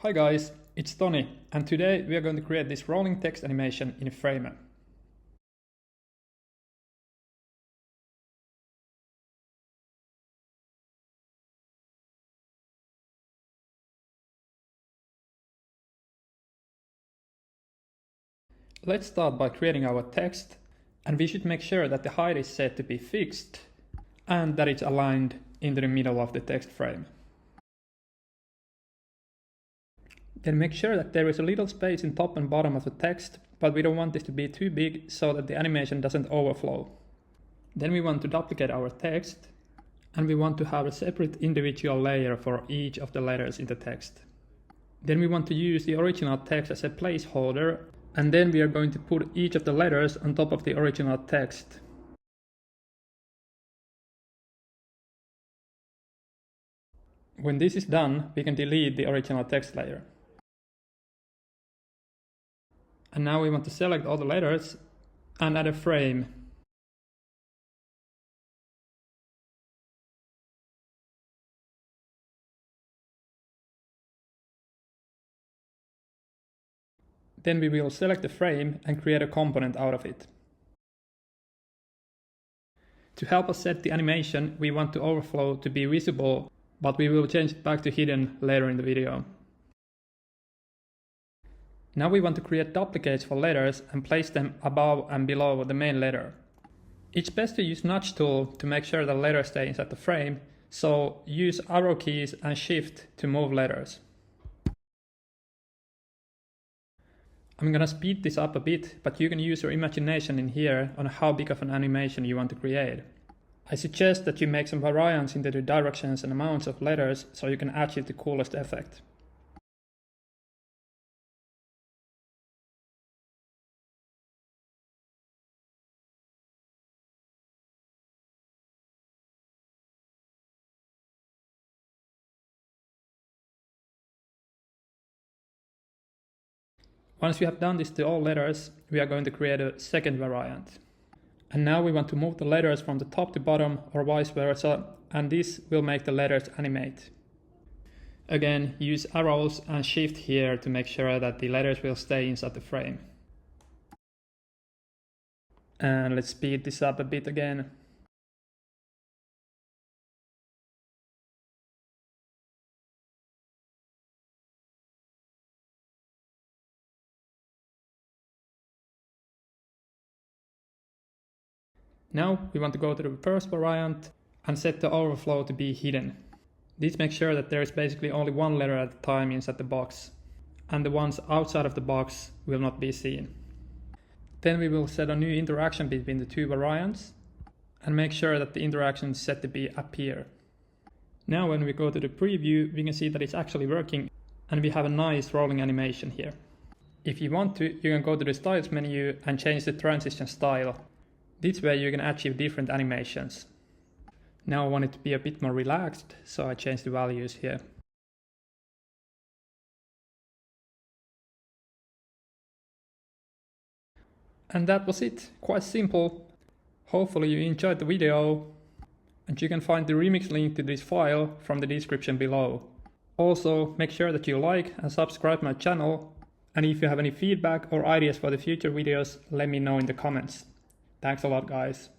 Hi guys, it's Tony, and today we are going to create this rolling text animation in Framer. Let's start by creating our text, and we should make sure that the height is set to be fixed and that it's aligned into the middle of the text frame. Then make sure that there is a little space in top and bottom of the text, but we don't want this to be too big so that the animation doesn't overflow. Then we want to duplicate our text, and we want to have a separate individual layer for each of the letters in the text. Then we want to use the original text as a placeholder, and then we are going to put each of the letters on top of the original text. When this is done, we can delete the original text layer. And now we want to select all the letters and add a frame. Then we will select the frame and create a component out of it. To help us set the animation, we want the overflow to be visible, but we will change it back to hidden later in the video. Now we want to create duplicates for letters and place them above and below the main letter. It's best to use nudge tool to make sure the letter stays inside the frame, so use arrow keys and shift to move letters. I'm gonna speed this up a bit, but you can use your imagination in here on how big of an animation you want to create. I suggest that you make some variants into the directions and amounts of letters so you can achieve the coolest effect. Once we have done this to all letters, we are going to create a second variant. And now we want to move the letters from the top to bottom or vice versa, and this will make the letters animate. Again, use arrows and shift here to make sure that the letters will stay inside the frame. And let's speed this up a bit again. Now we want to go to the first variant and set the overflow to be hidden. This makes sure that there is basically only one letter at a time inside the box, and the ones outside of the box will not be seen. Then we will set a new interaction between the two variants and make sure that the interaction is set to be appear. Now when we go to the preview, we can see that it's actually working and we have a nice rolling animation here. If you want to, you can go to the styles menu and change the transition style. This way you can achieve different animations. Now I want it to be a bit more relaxed, so I changed the values here. And that was it, quite simple. Hopefully you enjoyed the video, and you can find the remix link to this file from the description below. Also, make sure that you like and subscribe my channel, and if you have any feedback or ideas for the future videos, let me know in the comments. Thanks a lot, guys.